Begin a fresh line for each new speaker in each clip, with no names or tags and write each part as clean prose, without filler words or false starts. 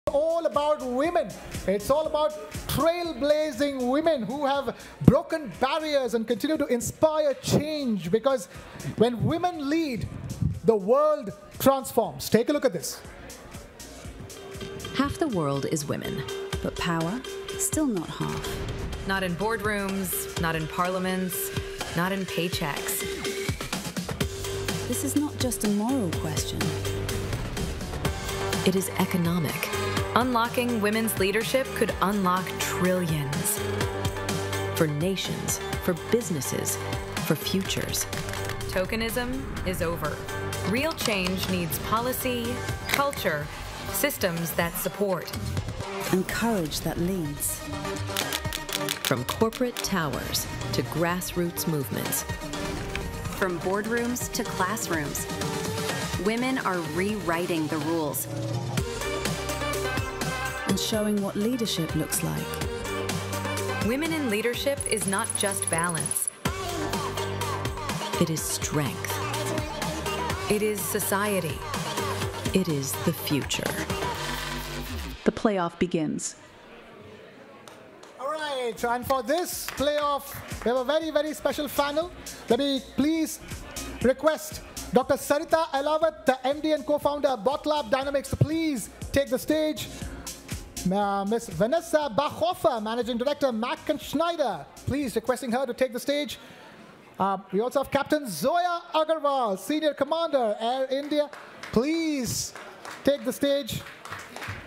all about women. It's all about trailblazing women who have broken barriers and continue to inspire change, because when women lead, the world transforms. Take a look at this.
Half the world is women, but power, still not half.
Not in boardrooms, not in parliaments, not in paychecks.
This is not just a moral question. It is economic.
Unlocking women's leadership could unlock trillions.
For nations, for businesses, for futures.
Tokenism is over. Real change needs policy, culture, systems that support.
And courage that leads. From corporate towers to grassroots movements.
From boardrooms to classrooms, women are rewriting the rules.
And showing what leadership looks like.
Women in leadership is not just balance.
It is strength.
It is society.
It is the future.
The playoff begins.
All right, and for this playoff, we have a very, very special panel. Let me please request Dr. Sarita Elawat, the MD and co-founder of Botlab Dynamics, to please take the stage. Ms. Vanessa Bachhofer, Managing Director, Mack & Schneider, please requesting her to take the stage. We also have Captain Zoya Agarwal, Senior Commander, Air India. Please take the stage.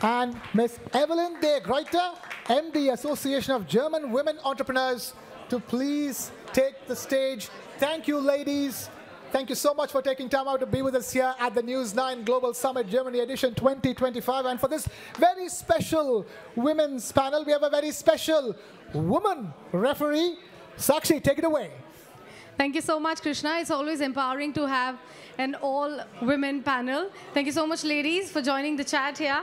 And Ms. Evelyn de Gruyter, MD, Association of German Women Entrepreneurs, to please take the stage. Thank you, ladies. Thank you so much for taking time out to be with us here at the TV9 Global Summit Germany edition 2025. And for this very special women's panel, we have a very special woman referee. Sakshi, take it away.
Thank you so much, Krishna. It's always empowering to have an all-women panel. Thank you so much, ladies, for joining the chat here.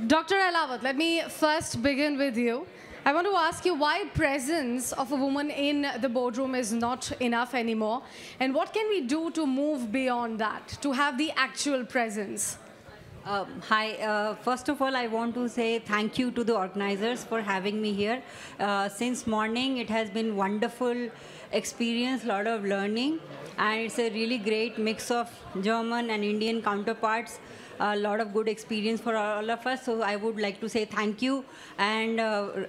Dr. Elawat, let me first begin with you. I want to ask you why presence of a woman in the boardroom is not enough anymore, and what can we do to move beyond that, to have the actual presence?
Hi, first of all, I want to say thank you to the organizers for having me here. Since morning, it has been wonderful experience, lot of learning, and it's a really great mix of German and Indian counterparts. A lot of good experience for all of us, so I would like to say thank you. And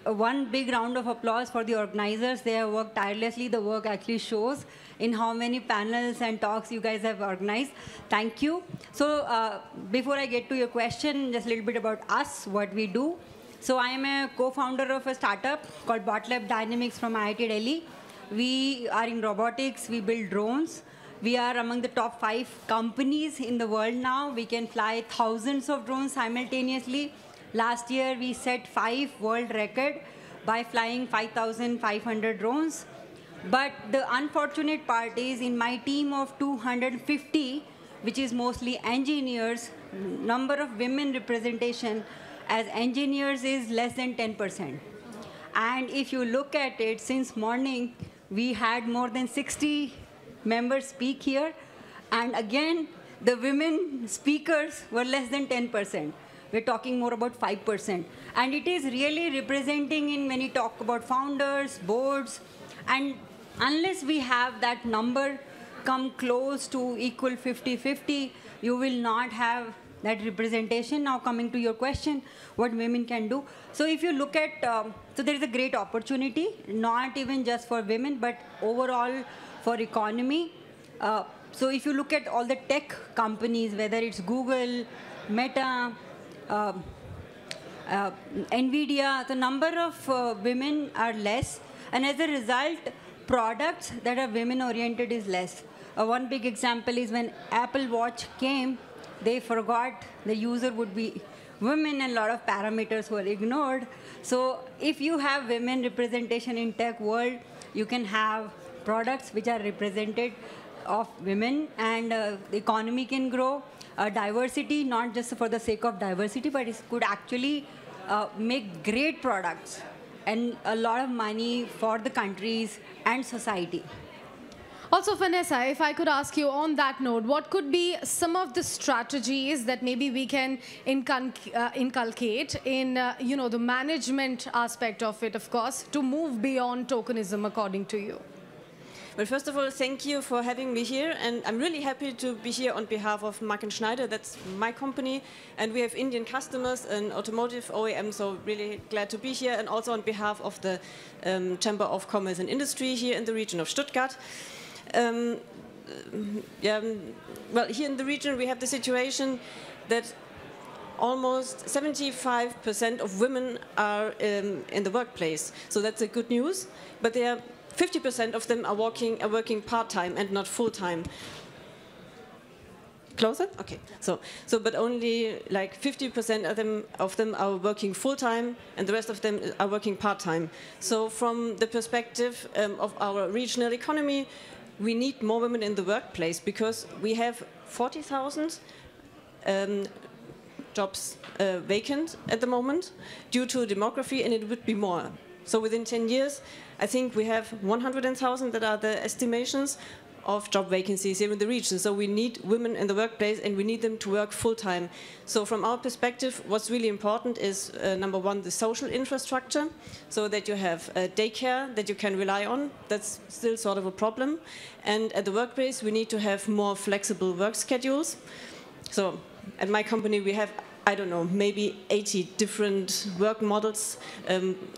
one big round of applause for the organizers. They have worked tirelessly. The work actually shows in how many panels and talks you guys have organized. Thank you. So before I get to your question, just a little bit about us, what we do. So I am a co-founder of a startup called Botlab Dynamics from IIT Delhi. We are in robotics. We build drones. We are among the top 5 companies in the world now. We can fly thousands of drones simultaneously. Last year, we set 5 world record by flying 5,500 drones. But the unfortunate part is in my team of 250, which is mostly engineers, number of women representation as engineers is less than 10%. And if you look at it, since morning, we had more than 60 members speak here, and again, the women speakers were less than 10%. We're talking more about 5%. And it is really representing in when you talk about founders, boards, and unless we have that number come close to equal 50-50, you will not have that representation. Now coming to your question, what women can do. So if you look at, so there is a great opportunity, not even just for women, but overall for economy. So if you look at all the tech companies, whether it's Google, Meta, NVIDIA, the number of women are less. And as a result, products that are women-oriented is less. One big example is when Apple Watch came, they forgot the user would be women, and a lot of parameters were ignored. So if you have women representation in tech world, you can have products which are represented of women, and the economy can grow. Diversity, not just for the sake of diversity, but it could actually make great products and a lot of money for the countries and society.
Also, Vanessa, if I could ask you on that note, what could be some of the strategies that maybe we can inculcate in, the management aspect of it, of course, to move beyond tokenism, according to you?
Well, first of all, thank you for having me here, and I'm really happy to be here on behalf of Mark & Schneider. That's my company, and we have Indian customers and automotive OEM, so really glad to be here, and also on behalf of the Chamber of Commerce and Industry here in the region of Stuttgart. Well, here in the region we have the situation that almost 75% of women are in the workplace, so that's a good news, but there are 50% of them are working part-time and not full-time. Closer? Okay. So, but only like 50% of them are working full-time, and the rest of them are working part-time. So, from the perspective of our regional economy, we need more women in the workplace because we have 40,000 jobs vacant at the moment due to demography, and it would be more. So within 10 years, I think we have 100,000 that are the estimations of job vacancies here in the region. So we need women in the workplace, and we need them to work full-time. So from our perspective, what's really important is, number one, the social infrastructure, so that you have daycare that you can rely on. That's still sort of a problem. And at the workplace, we need to have more flexible work schedules. So at my company, we have, I don't know, maybe 80 different work models,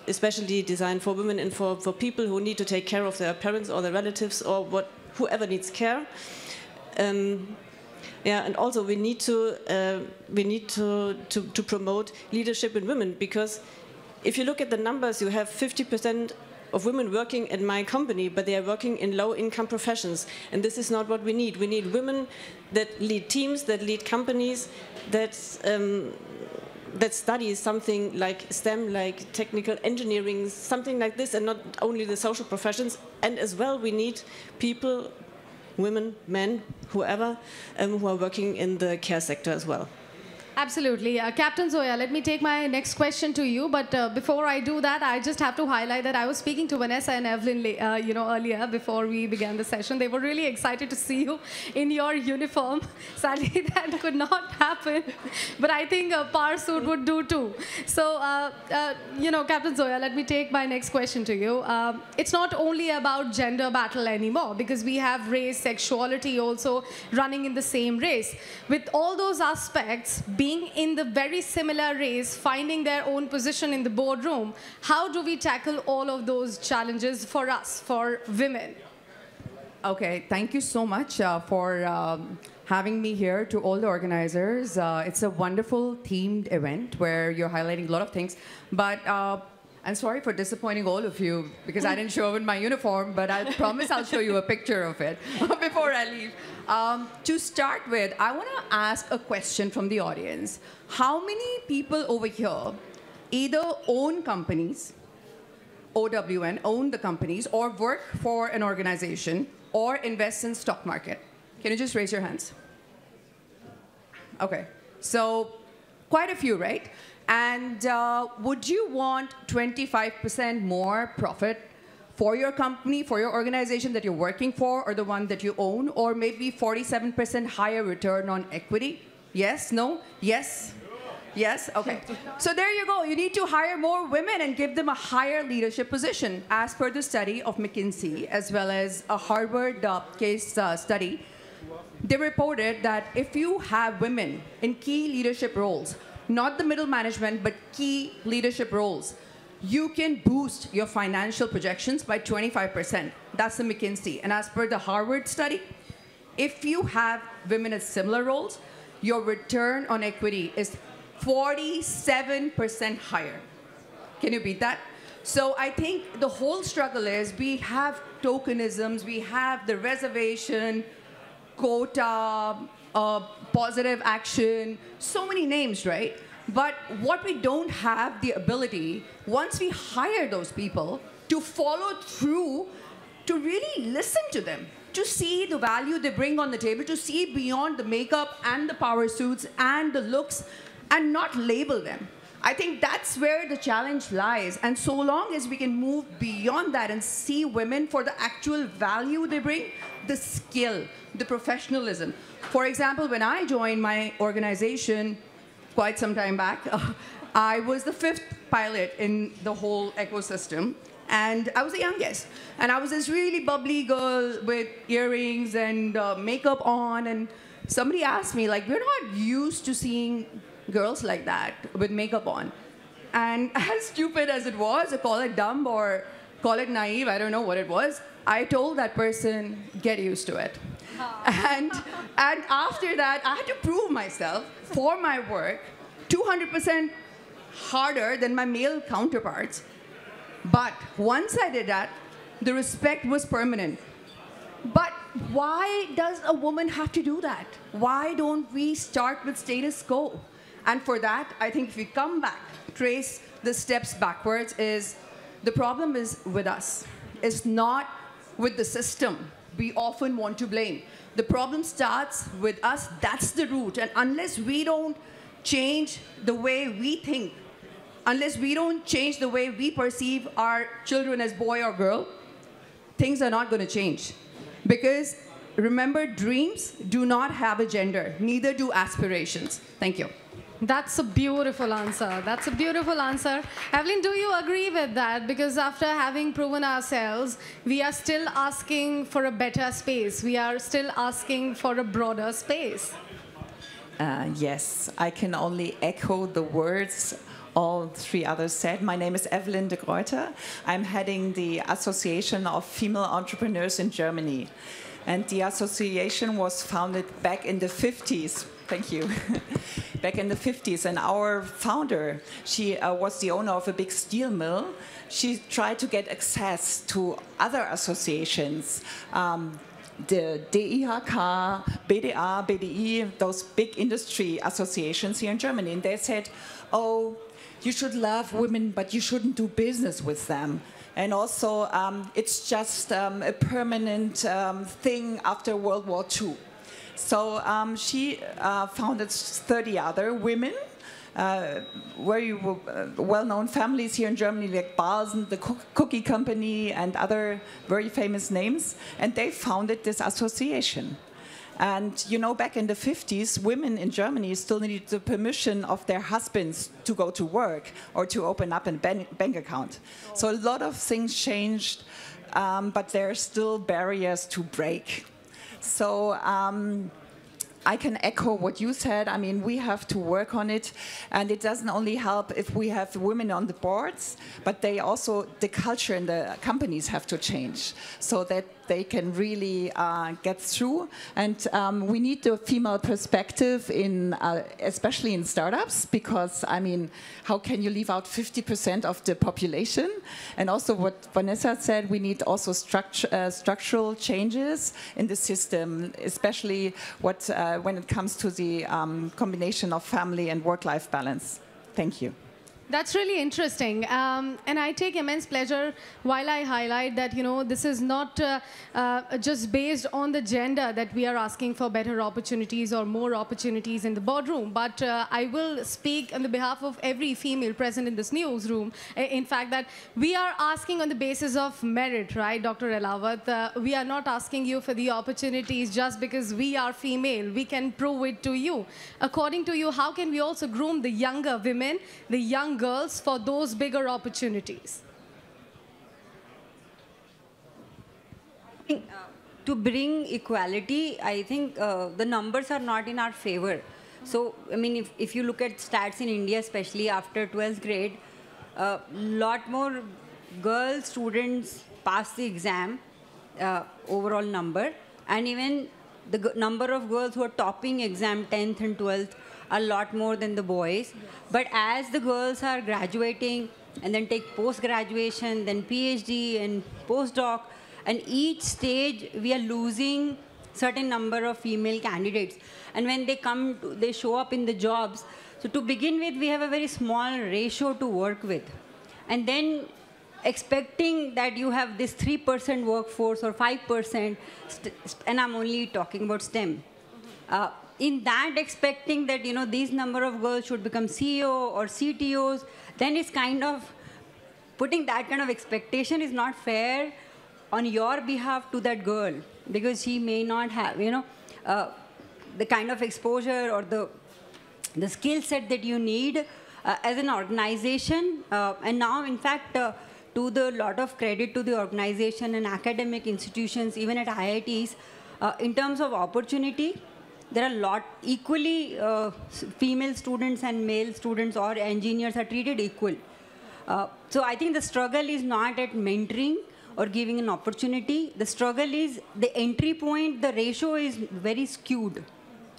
especially designed for women and for people who need to take care of their parents or their relatives or whoever needs care. And also we need to promote leadership in women, because if you look at the numbers, you have 50% of women working in my company, but they are working in low-income professions, and this is not what we need. We need women that lead teams, that lead companies, that study something like STEM, like technical engineering, something like this, and not only the social professions. And as well, we need people, women, men, whoever, who are working in the care sector as well.
Absolutely. Captain Zoya, let me take my next question to you. But before I do that, I just have to highlight that I was speaking to Vanessa and Evelyn, earlier before we began the session. They were really excited to see you in your uniform. Sadly, that could not happen. But I think a par suit would do too. So, Captain Zoya, let me take my next question to you. It's not only about gender battle anymore, because we have race, sexuality also running in the same race. With all those aspects being in the very similar race, finding their own position in the boardroom, how do we tackle all of those challenges for us, for women?
Okay, thank you so much for having me here. To all the organizers. It's a wonderful themed event where you're highlighting a lot of things, but I'm sorry for disappointing all of you because I didn't show up in my uniform, but I promise I'll show you a picture of it before I leave. To start with, I want to ask a question from the audience. How many people over here either own companies, OWN, own the companies, or work for an organization, or invest in stock market? Can you just raise your hands? Okay, so quite a few, right? And would you want 25% more profit for your company, for your organization that you're working for, or the one that you own, or maybe 47% higher return on equity? Yes? No? Yes? Yes? Okay. So there you go. You need to hire more women and give them a higher leadership position. As per the study of McKinsey, as well as a Harvard case study, they reported that if you have women in key leadership roles, not the middle management, but key leadership roles, you can boost your financial projections by 25%. That's the McKinsey. And as per the Harvard study, if you have women in similar roles, your return on equity is 47% higher. Can you beat that? So I think the whole struggle is we have tokenisms, we have the reservation, quota, positive action, so many names, right? But what we don't have the ability, once we hire those people, to follow through, to really listen to them, to see the value they bring on the table, to see beyond the makeup and the power suits and the looks, and not label them. I think that's where the challenge lies. And so long as we can move beyond that and see women for the actual value they bring, the skill, the professionalism. For example, when I joined my organization quite some time back, I was the 5th pilot in the whole ecosystem. And I was the youngest. And I was this really bubbly girl with earrings and makeup on. And somebody asked me, like, we're not used to seeing girls like that with makeup on. And as stupid as it was, or call it dumb or call it naive, I don't know what it was, I told that person, get used to it. And after that, I had to prove myself for my work 200% harder than my male counterparts. But once I did that, the respect was permanent. But why does a woman have to do that? Why don't we start with status quo? And for that, I think if we come back, trace the steps backwards, is the problem is with us. It's not with the system. We often want to blame. The problem starts with us. That's the root. And unless we don't change the way we think, unless we don't change the way we perceive our children as boy or girl, things are not going to change. Because remember, dreams do not have a gender. Neither do aspirations. Thank you.
That's a beautiful answer. That's a beautiful answer. Evelyn, do you agree with that? Because after having proven ourselves, we are still asking for a better space. We are still asking for a broader space.
Yes, I can only echo the words all three others said. My name is Evelyn de Gruyter. I'm heading the Association of Female Entrepreneurs in Germany. And the association was founded back in the 50s. Thank you. Back in the 50s. And our founder, she was the owner of a big steel mill. She tried to get access to other associations. The DIHK, BDA, BDI, those big industry associations here in Germany. And they said, oh, you should love women, but you shouldn't do business with them. And also, it's just a permanent thing after World War II. So she founded 30 other women, very well-known families here in Germany, like Balsen, the cookie company, and other very famous names. And they founded this association. And you know, back in the 50s, women in Germany still needed the permission of their husbands to go to work or to open up a bank account. So a lot of things changed, but there are still barriers to break. So I can echo what you said. I mean, we have to work on it, and it doesn't only help if we have women on the boards, but they also, the culture in the companies have to change so that they can really get through. And we need the female perspective in, especially in startups, because I mean, how can you leave out 50% of the population? And also what Vanessa said, we need also structural changes in the system, especially what, when it comes to the combination of family and work-life balance. Thank you.
That's really interesting, and I take immense pleasure while I highlight that, you know, this is not just based on the gender that we are asking for better opportunities or more opportunities in the boardroom, but I will speak on the behalf of every female present in this newsroom, in fact, that we are asking on the basis of merit, right, Dr. Elawat? We are not asking you for the opportunities just because we are female. We can prove it to you. According to you, how can we also groom the younger women, the young girls for those bigger opportunities?
To bring equality, I think the numbers are not in our favor. So, I mean, if you look at stats in India, especially after 12th grade, a lot more girl students pass the exam, overall number, and even the number of girls who are topping exam 10th and 12th a lot more than the boys. But as the girls are graduating and then take post-graduation, then PhD and postdoc, and each stage we are losing certain number of female candidates. And when they come, they show up in the jobs. So to begin with, we have a very small ratio to work with. And then expecting that you have this 3% workforce or 5%, and I'm only talking about STEM. in that expecting that, these number of girls should become CEO or CTOs, then it's kind of putting that kind of expectation is not fair on your behalf to that girl, because she may not have, the kind of exposure or the skill set that you need as an organization. And now, in fact, to the lot of credit to the organization and academic institutions, even at IITs, in terms of opportunity, there are a lot equally female students and male students or engineers are treated equal. So I think the struggle is not at mentoring or giving an opportunity. The struggle is the entry point, the ratio is very skewed.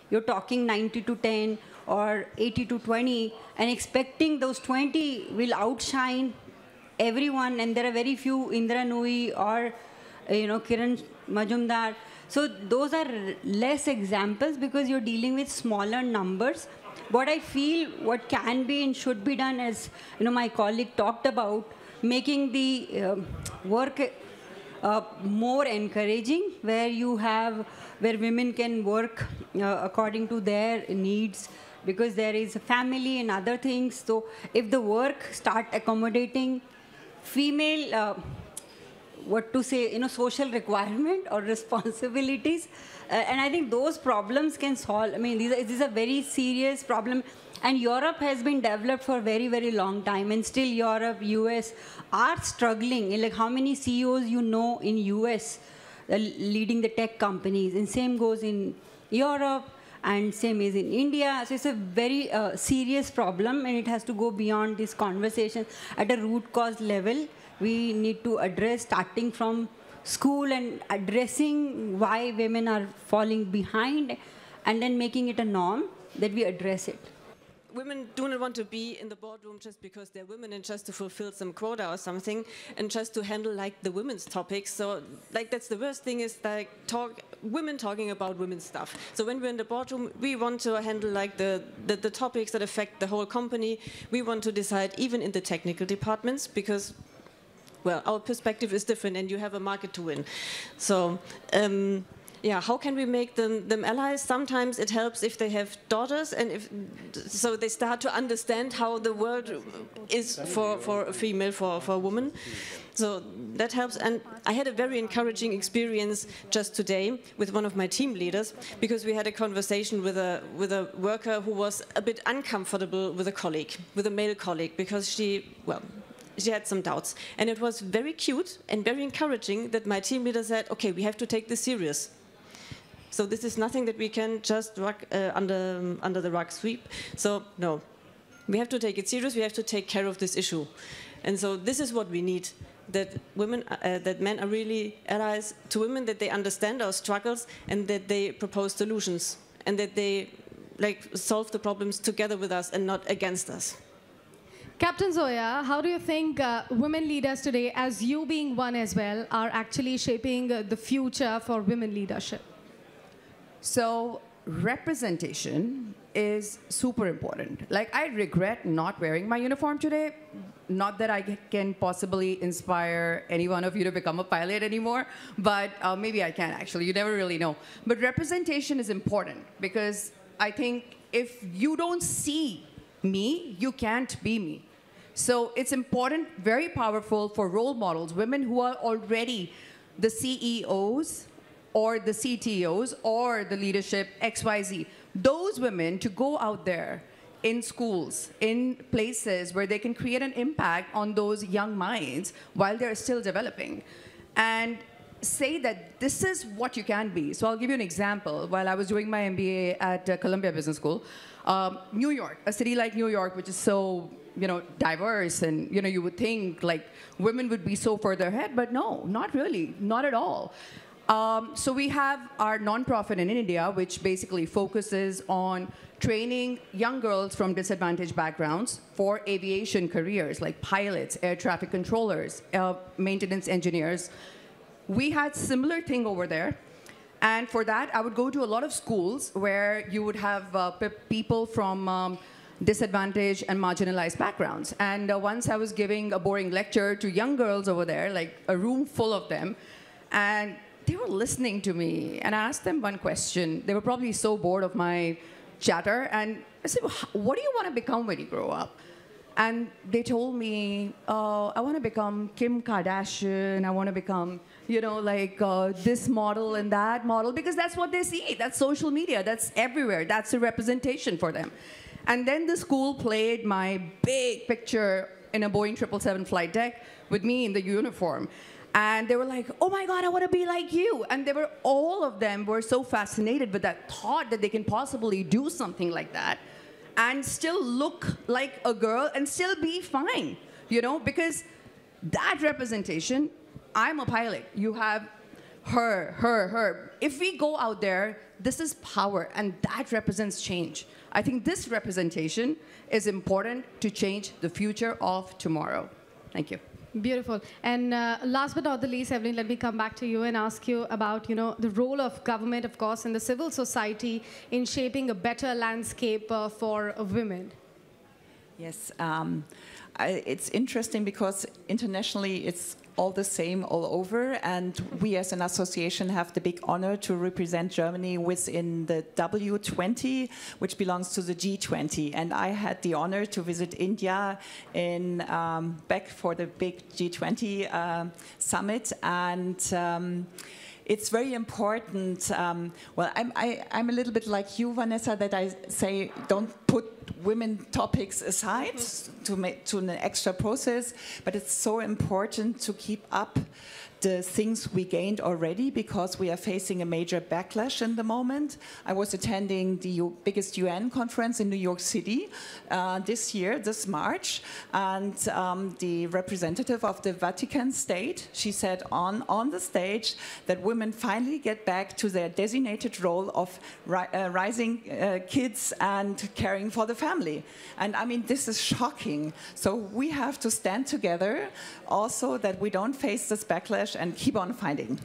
You're talking 90 to 10 or 80 to 20 and expecting those 20 will outshine everyone, and there are very few Indra Nooyi or Kiran Majumdar. So those are less examples because you're dealing with smaller numbers. What I feel what can be and should be done, as my colleague talked about, making the work more encouraging, where women can work according to their needs, because there is a family and other things. So if the work start accommodating female, social requirement or responsibilities, and I think those problems can solve. I mean, this is a very serious problem, and Europe has been developed for a very, very long time, and still Europe, US are struggling. Like how many CEOs in US leading the tech companies, and same goes in Europe, and same is in India. So it's a very serious problem, and it has to go beyond this conversation at a root cause level. We need to address, starting from school and addressing why women are falling behind, and then making it a norm that we address it.
Women do not want to be in the boardroom just because they're women and just to fulfill some quota or something and just to handle the women's topics. So that's the worst thing, is women talking about women's stuff. So when we're in the boardroom, we want to handle the topics that affect the whole company. We want to decide even in the technical departments, because our perspective is different and you have a market to win. So how can we make them allies? Sometimes it helps if they have daughters, and so they start to understand how the world is for a female, for a woman. So that helps. And I had a very encouraging experience just today with one of my team leaders, because we had a conversation with a worker who was a bit uncomfortable with a male colleague, because she had some doubts. And it was very cute and very encouraging that my team leader said, okay, we have to take this serious. So this is nothing that we can just under the rug sweep. So no, we have to take it serious. We have to take care of this issue. And so this is what we need, that men are really allies to women, that they understand our struggles, and that they propose solutions, and that they solve the problems together with us and not against us.
Captain Zoya, how do you think women leaders today, as you being one as well, are actually shaping the future for women leadership?
So representation is super important. I regret not wearing my uniform today. Not that I can possibly inspire any one of you to become a pilot anymore, but maybe I can, actually. You never really know. But representation is important, because I think if you don't see me, you can't be me. So it's important, very powerful for role models, women who are already the CEOs or the CTOs or the leadership XYZ. Those women to go out there in schools, in places where they can create an impact on those young minds while they're still developing, and say that this is what you can be. So I'll give you an example. While I was doing my MBA at Columbia Business School, New York, a city like New York, which is so diverse, and you would think women would be so further ahead, but no, not really, not at all. So we have our nonprofit in India, which basically focuses on training young girls from disadvantaged backgrounds for aviation careers, like pilots, air traffic controllers, maintenance engineers. We had similar thing over there. And for that, I would go to a lot of schools where you would have people from disadvantaged and marginalized backgrounds. And once I was giving a boring lecture to young girls over there, a room full of them, and they were listening to me, and I asked them one question. They were probably so bored of my chatter, and I said, what do you want to become when you grow up? And they told me, I want to become Kim Kardashian, I want to become, you know, like this model and that model, because that's what they see. That's social media, that's everywhere, that's a representation for them. And then the school played my big picture in a Boeing 777 flight deck with me in the uniform. And they were like, oh my God, I want to be like you. And they were, all of them were so fascinated with that thought that they can possibly do something like that and still look like a girl and still be fine, you know, because that representation, I'm a pilot. You have her. If we go out there, this is power, and that represents change. I think this representation is important to change the future of tomorrow. Thank you.
Beautiful. And last but not the least, Evelyn, let me come back to you and ask you about, you know, the role of government, of course, and the civil society in shaping a better landscape for women.
Yes, it's interesting because internationally it's all the same all over, and we as an association have the big honor to represent Germany within the W20, which belongs to the G20. And I had the honor to visit India in back for the big G20 summit, and it's very important. Well, I'm a little bit like you, Vanessa, that I say don't put women topics aside to an extra process, but it's so important to keep up the things we gained already, because we are facing a major backlash in the moment. I was attending the biggest UN conference in New York City this March, and the representative of the Vatican State, she said on the stage that women finally get back to their designated role of raising kids and caring for the family. And I mean, this is shocking. So we have to stand together also, that we don't face this backlash and keep on fighting.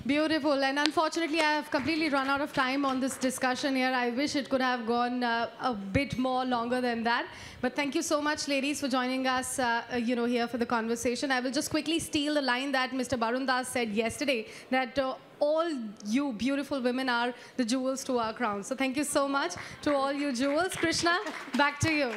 Beautiful. And unfortunately, I have completely run out of time on this discussion here. I wish it could have gone a bit more longer than that. But thank you so much, ladies, for joining us you know, here for the conversation. I will just quickly steal the line that Mr. Barun Das said yesterday, that all you beautiful women are the jewels to our crown. So thank you so much to all you jewels. Krishna, back to you.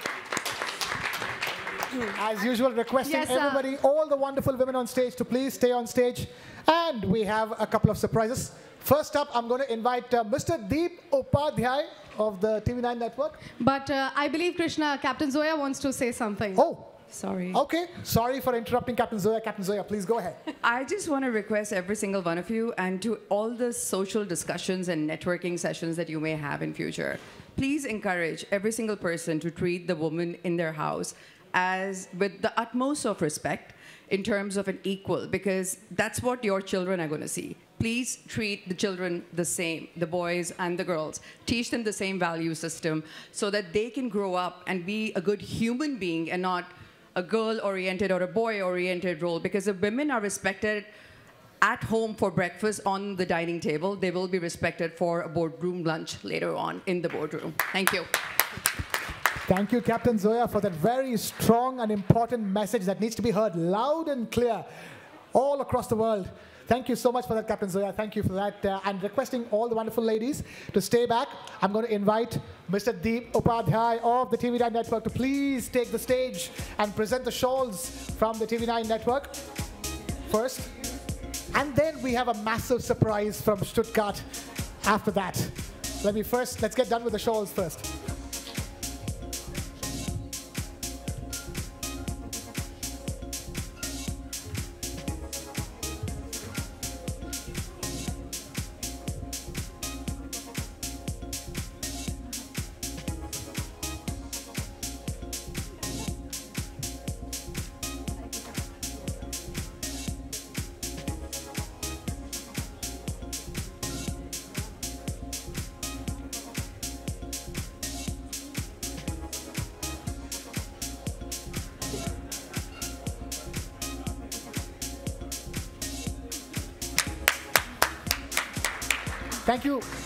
As usual, requesting everybody, all the wonderful women on stage, to please stay on stage. And we have a couple of surprises. First up, I'm going to invite Mr. Deep Upadhyay of the TV9 Network.
But I believe, Krishna, Captain Zoya wants to say something.
Oh.
Sorry.
Okay. Sorry for interrupting Captain Zoya. Captain Zoya, please go ahead.
I just want to request every single one of you, and to all the social discussions and networking sessions that you may have in future, please encourage every single person to treat the woman in their house as with the utmost of respect, in terms of an equal, because that's what your children are going to see. Please treat the children the same, the boys and the girls. Teach them the same value system so that they can grow up and be a good human being and not a girl-oriented or a boy-oriented role, because if women are respected at home for breakfast on the dining table, they will be respected for a boardroom lunch later on in the boardroom. Thank you.
Thank you, Captain Zoya, for that very strong and important message that needs to be heard loud and clear all across the world. Thank you so much for that, Captain Zoya. Thank you for that. And requesting all the wonderful ladies to stay back. I'm going to invite Mr. Deep Upadhyay of the TV9 Network to please take the stage and present the shawls from the TV9 Network first. And then we have a massive surprise from Stuttgart after that. Let's get done with the shawls first.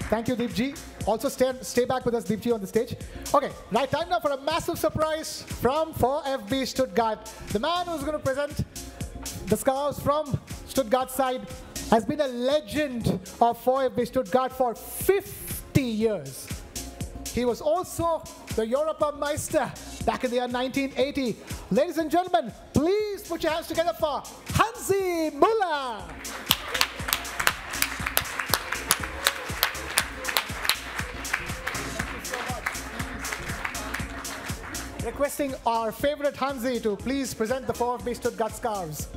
Thank you, Deepji. Also, stay back with us, Deepji, on the stage. Okay, right, time now for a massive surprise from 4FB Stuttgart. The man who's going to present the scarves from Stuttgart side has been a legend of VfB Stuttgart for 50 years. He was also the Europameister back in the year 1980. Ladies and gentlemen, please put your hands together for Hansi Müller. Requesting our favorite Hansi to please present the VfB Stuttgart scarves.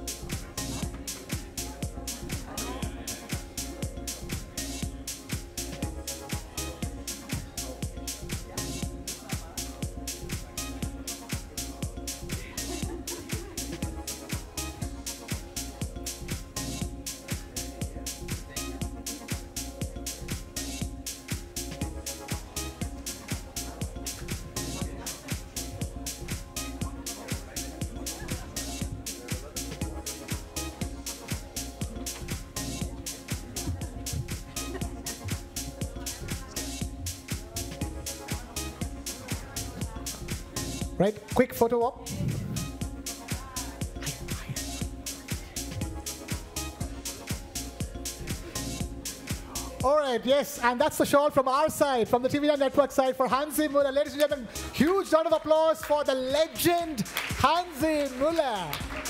Right, quick photo op. All right, yes, and that's the shawl from our side, from the TV9 Network side for Hansi Müller. Ladies and gentlemen, huge round of applause for the legend Hansi Müller.